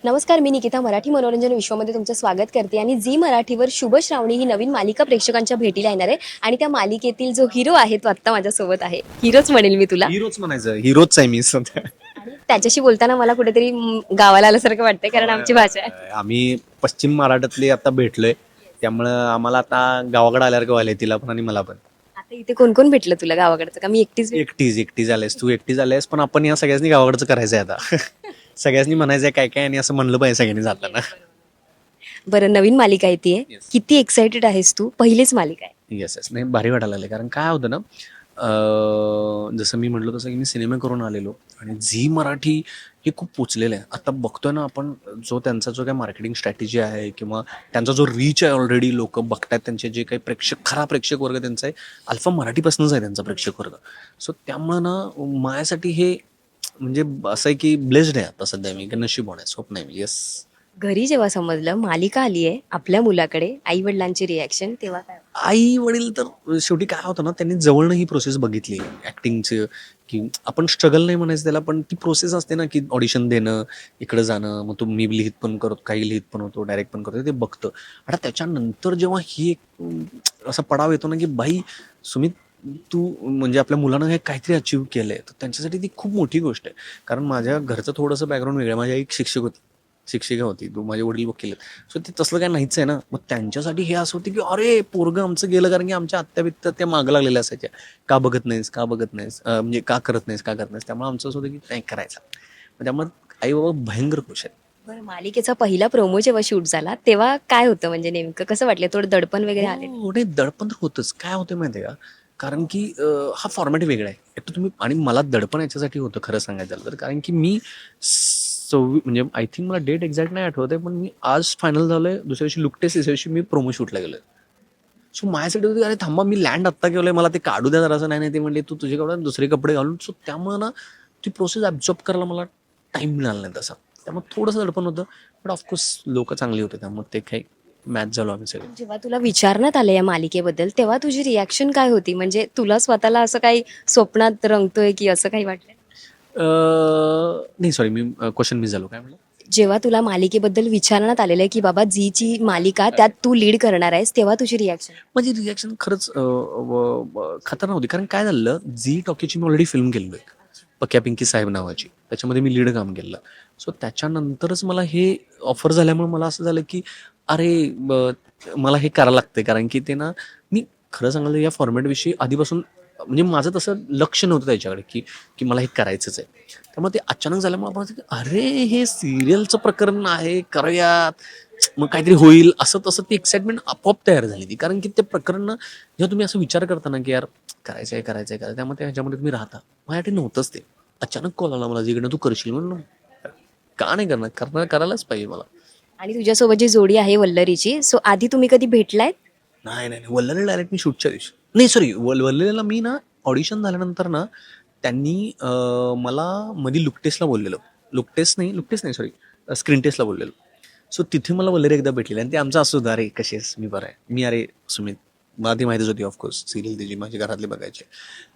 नमस्कार, मी निकिता मराठी मनोरंजन विश्वामध्ये तुमचं स्वागत करते आणि झी मराठीवर शुभ श्रावणी ही नवीन मालिका प्रेक्षकांच्या भेटीला येणार आहे आणि त्या मालिकेतील जो हिरो आहे तो आत्ता माझ्यासोबत आहे. हिरोच म्हणेल मी तुला. हिरोच म्हणायचं, हिरोच आहे मी सध्या. आणि त्याच्याशी बोलताना मला कुठेतरी गावाला आल्यासारखं वाटतंय कारण आमची भाषा आहे. आम्ही पश्चिम महाराष्ट्रातले आता भेटलोय, त्यामुळं आम्हाला आता गावाकडे आल्यावर व्हायला तिला पण आणि मला पण. आता इथे कोण कोण भेटलं तुला गावाकडचं का मी एकटीच एकटी झालेस तू, एकटी झालेस, पण आपण या सगळ्यांनी गावाकडचं करायचंय आता. सगळ्यांनी म्हणायचंय काय काय आणि असं म्हणलं पाहिजे सगळ्यांनी जाताना. बरं, नवीन मालिका येते. किती एक्साइटेड आहेस तू? पहिलीच मालिका आहे. येस येस, नाही भारी वाटायला लागले. कारण काय होतं ना, जसं मी म्हटलं तसं की मी सिनेमा करून आलेलो आणि झी मराठी हे खूप पोचलेलं आहे. आता बघतोय ना आपण, त्यांचा जो काही मार्केटिंग स्ट्रॅटेजी आहे किंवा त्यांचा जो रीच आहे, ऑलरेडी लोक बघतायत, त्यांचे जे काही खरा प्रेक्षक वर्ग त्यांचा आहे, अल्फा मराठीपासूनच आहे त्यांचा प्रेक्षक वर्ग. सो त्यामुळं ना माझ्यासाठी हे म्हणजे असं आहे की ब्लेस्ड आहे आता सध्या मी, नशीब आहे, स्वप्न आहे. येस. घरी जेव्हा समजलं मालिका आली आहे आपल्या मुलाकडे, आई वडिलांची रिॲक्शन तेव्हा काय? आई वडील तर शेवटी काय होतं ना, त्यांनी जवळनं ही प्रोसेस बघितली ऍक्टिंगची, की आपण स्ट्रगल नाही म्हणायचं त्याला, पण ती प्रोसेस असते ना की ऑडिशन देणं, इकडं जाणं, मग मी लिहित पण करतो, काही लिहित पण होतो, डायरेक्ट पण करतो, ते बघतं. आता त्याच्यानंतर जेव्हा ही एक असा पडाव येतो ना की बाई सुमित, तू म्हणजे आपल्या मुलानं हे काहीतरी अचीव्ह केलंय, तर त्यांच्यासाठी ती खूप मोठी गोष्ट आहे. कारण माझ्या घरचं थोडंसं बॅकग्राऊंड वेगळं, माझी एक शिक्षिका होती, तो माझे वडील वकील आहेत. सो ते तसलं काय नाहीच आहे ना. मग त्यांच्यासाठी हे असं होतं की अरे पोरगं आमचं गेलं, कारण की आमच्या आत्या बित्त्या त्या मागं लागलेल्या असायच्या, का बघत नाहीस, म्हणजे का करत नाहीस, त्यामुळे आमचं असं होतं की नाही करायचं. त्यामुळे आई बाबा भयंकर खुश आहेत. बरं, मालिकेचा पहिला प्रोमो जेव्हा शूट झाला तेव्हा काय होतं, म्हणजे नेमकं कसं वाटलं? थोडं दडपण वगैरे आले? हो, नाही दडपण तर होतच. काय होतं माहितीये का, कारण की हा फॉर्मॅट वेगळा आहे एक तर तुम्ही, आणि मला दडपण याच्यासाठी होतं खरं सांगायचं झालं तर, कारण की मी म्हणजे आय थिंक मला डेट एक्झॅक्ट नाही आठवत आहे, पण मी आज फायनल झालोय, दुसऱ्या दिवशी लुक टेस्ट, तिसऱ्या दिवशी मी प्रोमो शूटला गेलोय. सो माझ्यासाठी होती अरे थांबा, मी लँड आत्ता केलंय, मला ते काढू द्या जरासं. नाही ते म्हणले तू तुझे कपडे दुसरे कपडे घालून. सो त्यामुळे ना ती प्रोसेस ॲब्झॉर्ब करायला मला टाइम मिळाला नाही तसा, त्यामुळे थोडंसं दडपण होतं. पण ऑफकोर्स लोक चांगली होते, त्यामुळे ते काही मॅच झालो आम्ही सगळे. जेव्हा तुला विचारण्यात आलं या मालिकेबद्दल तेव्हा तुझी रिॲक्शन काय होती? म्हणजे तुला स्वतःला असं काही स्वप्नात रंगतोय की असं काही वाटलं? नाही सॉरी, मी क्वेश्चन मिस झालो, काय म्हणलं? जेव्हा तुला मालिकेबद्दल विचारण्यात आलेलं आहे की बाबा झीची मालिका त्यात तू लीड करणार आहेस तेव्हा तुझी रिॲक्शन? माझी रिॲक्शन खरंच खतरनाक होती. कारण काय झालं, झी टॉकीची मी ऑलरेडी फिल्म केलेली आहे, पक्या पिंकी साहेब नावाची, त्याच्यामध्ये मी लीड काम केलं. सो त्याच्यानंतरच मला हे ऑफर झाल्यामुळे मला असं झालं की अरे मला हे करायला लागतंय, कारण की ते ना, मी खरं सांगायला या फॉर्मॅटविषयी आधीपासून म्हणजे माझं तसं लक्ष नव्हतं त्याच्याकडे की की मला हे करायचंच आहे. त्यामुळे ते अचानक झाल्यामुळे आपण की अरे हे सिरियलचं प्रकरण आहे, करूयात, मग काहीतरी होईल, असं तसं ती एक्साइटमेंट आपोआप तयार झाली ती. कारण की ते प्रकरण ना, जेव्हा तुम्ही असं विचार करता ना की यार करायचंय, त्यामुळे ह्याच्यामध्ये तुम्ही राहता. माझ्यासाठी नव्हतंच ते. अचानक कॉल आला मला जिकडनं तू करशील, म्हणून का नाही करायलाच पाहिजे मला. आणि तुझ्यासोबत जी जोडी आहे वल्लरीची, सो आधी तुम्ही कधी भेटलाय? नाही, वल्लरी डायरेक्ट मी शूटच्या दिवशी, नाही सॉरी, वल्लरीला मी ना ऑडिशन झाल्यानंतर ना त्यांनी मला मध्ये लुक टेस्ट नाही सॉरी, स्क्रीन टेस्टला बोललेलो. सो तिथे मला वल्लरी एकदा भेटलेली आणि ते आमचं असं होतं, अरे कशी आहेस, मी बरं आहे, मी अरे सुमित, मला ती माहितीच होती ऑफकोर्स, सिरियल तिची माझ्या घरातले बघायचे,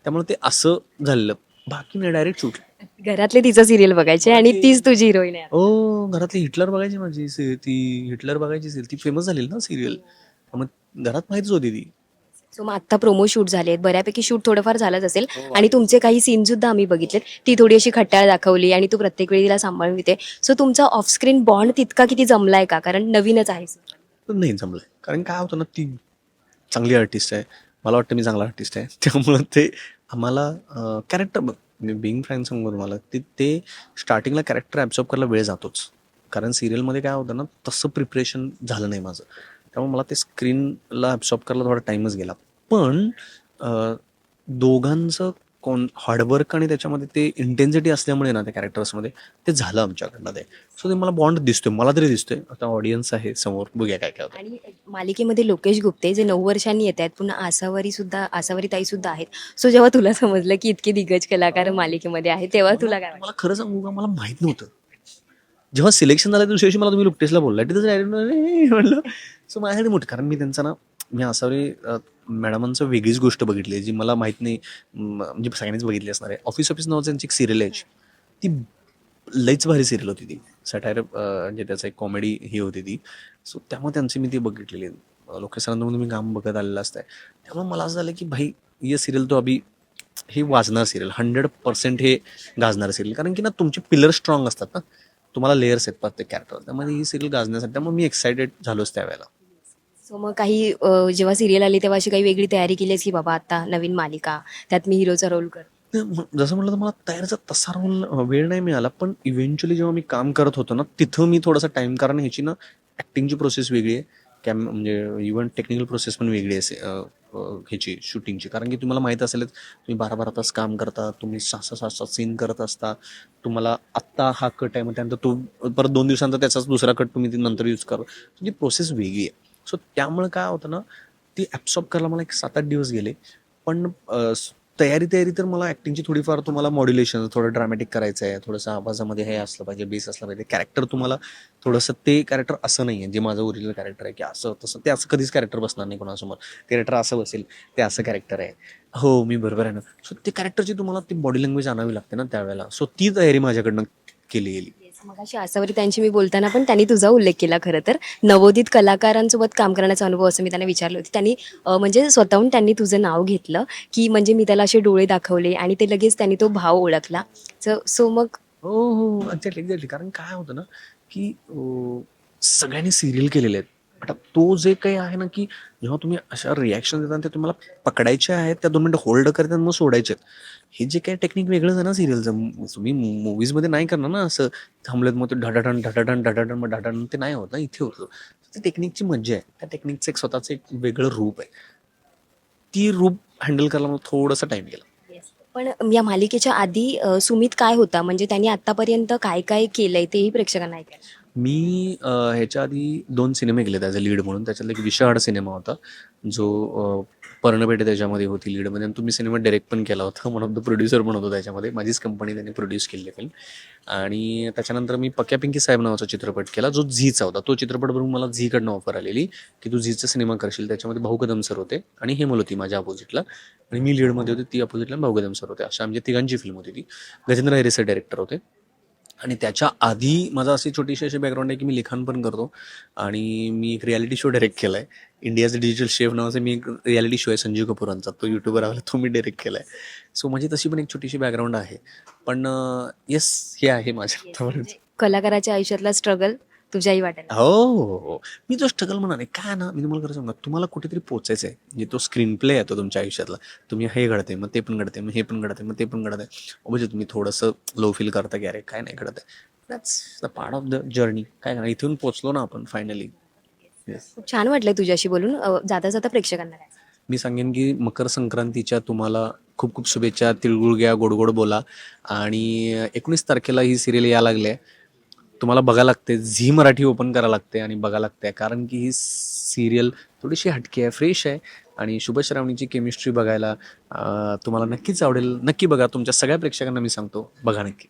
त्यामुळे ते असं झालेलं. बाकी नाही, डायरेक्ट शूट. घरातले तिचं सिरियल बघायचे आणि तीच तुझी हिरोईन आहे. हो, घरातली हिटलर बघायची माझी ती हिटलर बघायची सिरियल, ती फेमस झालेली ना सिरियल, मग घरात माहितीच होती ती. सो मग आता प्रोमो शूट झाले, बऱ्यापैकी शूट थोडंफार झालंच असेल आणि तुमचे काही सीन सुद्धा आम्ही बघितलेत. ती थोडी अशी खट्याळ दाखवली आणि तू प्रत्येक वेळी तिला सांभाळून घेते. सो तुमचा ऑफस्क्रीन बॉन्ड तितका किती जमलाय का? कारण नवीनच आहे. पण नाही जमलंय, कारण काय होतं ना, ती चांगली आर्टिस्ट आहे, मला वाटतं मी चांगला आर्टिस्ट आहे, त्यामुळं ते आम्हाला कॅरेक्टर, मी बिंग फ्रँक सांगू तुम्हाला, ते स्टार्टिंगला कॅरेक्टर ॲब्सॉर्ब करायला वेळ जातोच. कारण सिरियलमध्ये काय होतं ना, तसं प्रिपरेशन झालं नाही माझं, त्यामुळे मला ते स्क्रीनला ॲब्सॉर्ब करायला थोडा टाईमच गेला. पण दोघांचं हार्डवर्क आणि त्याच्यामध्ये ते इंटेन्सिटी असल्यामुळे ना त्या कॅरेक्टर्समध्ये ते झालं आमच्याकडनं ते. सो ते मला बॉन्ड दिसतोय, मला तरी दिसतोय. आता ऑडियन्स आहे समोर, बघूया काय काय होतं. आणि मालिकेमध्ये लोकेश गुप्ते जे 9 वर्षांनी येत आहेत, पुन्हा आसावरी ताई सुद्धा आहेत. सो जेव्हा तुला समजलं की इतके दिग्गज कलाकार मालिकेमध्ये आहे तेव्हा तुला काय वाटलं? मला खरं सांगू का, मला माहित नव्हतं. जेव्हा सिलेक्शन झालं दुसऱ्या दिवशी मला तुम्ही लुक टेस्टला बोलला, तिथं डायरेक्ट म्हणलं. सो माझ्यासाठी मोठं, कारण मी त्यांचा ना, मी आसावरी मॅडमांचं वेगळीच गोष्ट बघितली आहे जी मला माहित नाही, म्हणजे सगळ्यांनीच बघितली असणार आहे. ऑफिस नावाचं त्यांची एक सिरियल आहे, ती लईच भारी सिरियल होती ती. सटायर म्हणजे त्याचं एक कॉमेडी ही होती ती. सो त्यामुळे त्यांची मी ती बघितलेली आहे. लोकेश रांधूमध्ये मी काम बघत आलेलं असतं. त्यामुळे मला असं झालं की भाई ये सिरियल तो अभी हे वाजणार सिरियल 100% हे गाजणार सिरियल, कारण की ना तुमचे पिलर स्ट्रॉंग असतात ना, तुम्हाला लेयर्स आहेत प्रत्येक कॅरेक्टर, त्यामध्ये ही सिरियल गाजण्यासाठी. त्यामुळे मी एक्सायटेड झालोच त्यावेळेला. सो मग काही जेव्हा सिरियल आली तेव्हा अशी काही वेगळी तयारी केलीस की बाबा आता नवीन मालिका, त्यात मी हिरोचा रोल कर. जसं म्हटलं तर मला तयारीचा तसा रोल वेळ नाही मिळाला, पण इव्हेंच्युअली जेव्हा मी काम करत होतो ना तिथं मी थोडासा टाइम, कारण ह्याची ना ॲक्टिंगची प्रोसेस वेगळी आहे, म्हणजे इव्हन टेक्निकल प्रोसेस पण वेगळी आहे ह्याची शूटिंगची. कारण की तुम्हाला माहीत असेलच, तुम्ही 12-12 तास काम करता, तुम्ही 6-6 सीन करत असता, तुम्हाला आत्ता हा कट आहे, मग त्यानंतर तो परत 2 दिवसांचा त्याचाच दुसरा कट तुम्ही ती नंतर यूज करा, ती प्रोसेस वेगळी आहे. सो त्यामुळे काय होतं ना, ती ॲब्सॉर्ब करायला मला एक 7-8 दिवस गेले. पण तयारी तर मला ॲक्टिंगची थोडीफार, तुम्हाला मॉड्युलेशन थोडं ड्रामॅटिक करायचं आहे, थोडंसं आवाजामध्ये हे असलं पाहिजे, बेस असलं पाहिजे, कॅरेक्टर तुम्हाला थोडंसं, ते कॅरेक्टर असं नाही आहे जे माझं ओरिजिनल कॅरेक्टर आहे की असं तसं, ते असं कधीच कॅरेक्टर बसणार नाही कोणासमोर. कॅरेक्टर असं बसेल, ते असं कॅरेक्टर आहे, हो मी बरोबर आहे ना. सो ते कॅरेक्टरची तुम्हाला ती बॉडी लँग्वेज आणावी लागते ना त्यावेळेला. सो ती तयारी माझ्याकडनं केली गेली. मग अशी आसावरी त्यांची मी बोलताना पण त्यांनी तुझा उल्लेख केला. खरं तर नवोदित कलाकारांसोबत काम करण्याचा अनुभव असं मी त्यांना विचारलं होती. त्यांनी म्हणजे स्वतःहून त्यांनी तुझं नाव घेतलं की म्हणजे मी त्याला असे डोळे दाखवले आणि ते लगेच त्यांनी तो भाव ओळखला. सो मग हो हो, एक्झॅक्टली. कारण काय होतं ना की सगळ्यांनी सिरियल केलेले आहेत. आता तो जे काही आहे ना, की जेव्हा तुम्ही अशा रिॲक्शन देता ते तुम्हाला पकडायचे आहेत, त्या 2 मिनिटं होल्ड करतात मग सोडायचे. हे जे काही टेक्निक वेगळंच आहे ना सिरियलचं, तुम्ही मूवीजमध्ये नाही करणार ना असं, थांबलेत मग ते ढटाढण ढटाढण ढटाढण मग ढटाढण, ते नाही होत ना, इथे होतं. ती टेक्निकची मज्जा आहे. त्या टेक्निकचं एक स्वतःचं एक वेगळं रूप आहे. ती रूप हँडल करायला मला थोडासा टाइम गेला. पण या मालिकेच्या आधी सुमित काय होता, म्हणजे त्यांनी आतापर्यंत काय काय केलंय तेही प्रेक्षकांना ऐकायला. मी ह्याच्या आधी 2 सिनेमे केलेत ॲज अ लीड म्हणून. त्याच्यातला एक विषाड सिनेमा होता, जो पर्णपेठे त्याच्यामध्ये होती लीडमध्ये, आणि तो मी सिनेमा डायरेक्ट पण केला होता. वन ऑफ द प्रोड्युसर पण होतो त्याच्यामध्ये. माझीच कंपनी त्यांनी प्रोड्यूस केली फिल्म. आणि त्याच्यानंतर मी पक्या पिंकी साहेब नावाचा चित्रपट केला, जो झीचा होता. तो चित्रपट बघून मला झीकडनं ऑफर आलेली की तू झीचा सिनेमा करशील. त्याच्यामध्ये भाऊ कदम सर होते आणि हेमल होती माझ्या अपोजिटला, आणि मी लीडमध्ये होते, ती अपोजिटला भाऊ कदम सर होते. अशा आमच्या तिघांची फिल्म होती ती. गजेंद्र हैरे सर डायरेक्टर होते. आणि त्याच्या आधी माझा अशी छोटीशी अशी बॅकग्राऊंड आहे की मी लिखाण पण करतो, आणि मी एक रियालिटी शो डायरेक्ट केला आहे. इंडियाचं डिजिटल शेफ नावाचा मी एक रियालिटी शो आहे संजीव कपूरांचा, तो यूट्यूबवर आला, तो मी डायरेक्ट केला आहे. सो माझी तशी पण एक छोटीशी बॅकग्राऊंड आहे. पण येस, हे आहे माझ्या आतापर्यंत. कलाकाराच्या आयुष्यातला स्ट्रगल तुझ्याही वाटायला. हो हो हो. मी जो स्ट्रगल म्हणाल आहे काय ना, मी तुम्हाला खरं सांगू, तुम्हाला कुठेतरी पोचायचं आहे. म्हणजे तो स्क्रीन प्ले आहे तो तुमच्या आयुष्यातला. तुम्ही हे घडते मग ते पण घडते, मग हे पण घडते मग ते पण घडत आहे. म्हणजे तुम्ही थोडंसं लो फील करता की अरे काय नाही घडत आहे. That's the part of the journey. काय करणार, इथून पोचलो ना आपण फायनली. येस. खूप छान वाटलंय तुझ्याशी बोलून. जाता जाता प्रेक्षकांना काय. मी सांगेन की मकर संक्रांतीच्या तुम्हाला खूप खूप शुभेच्छा. तिळगुळ घ्या, गोड गोड बोला. आणि 19 तारखेला ही सिरियल यायला लागली आहे. तुम्हाला बघायला लागते, झी मराठी ओपन करायला लागते आणि बघायला लागते, कारण की ही सिरियल थोडीशी हटकी आहे, फ्रेश आहे, आणि शुभश्रावणीची केमिस्ट्री बघायला तुम्हाला नक्कीच आवडेल. नक्की बघा. तुमच्या सगळ्या प्रेक्षकांना मी सांगतो, बघा नक्की.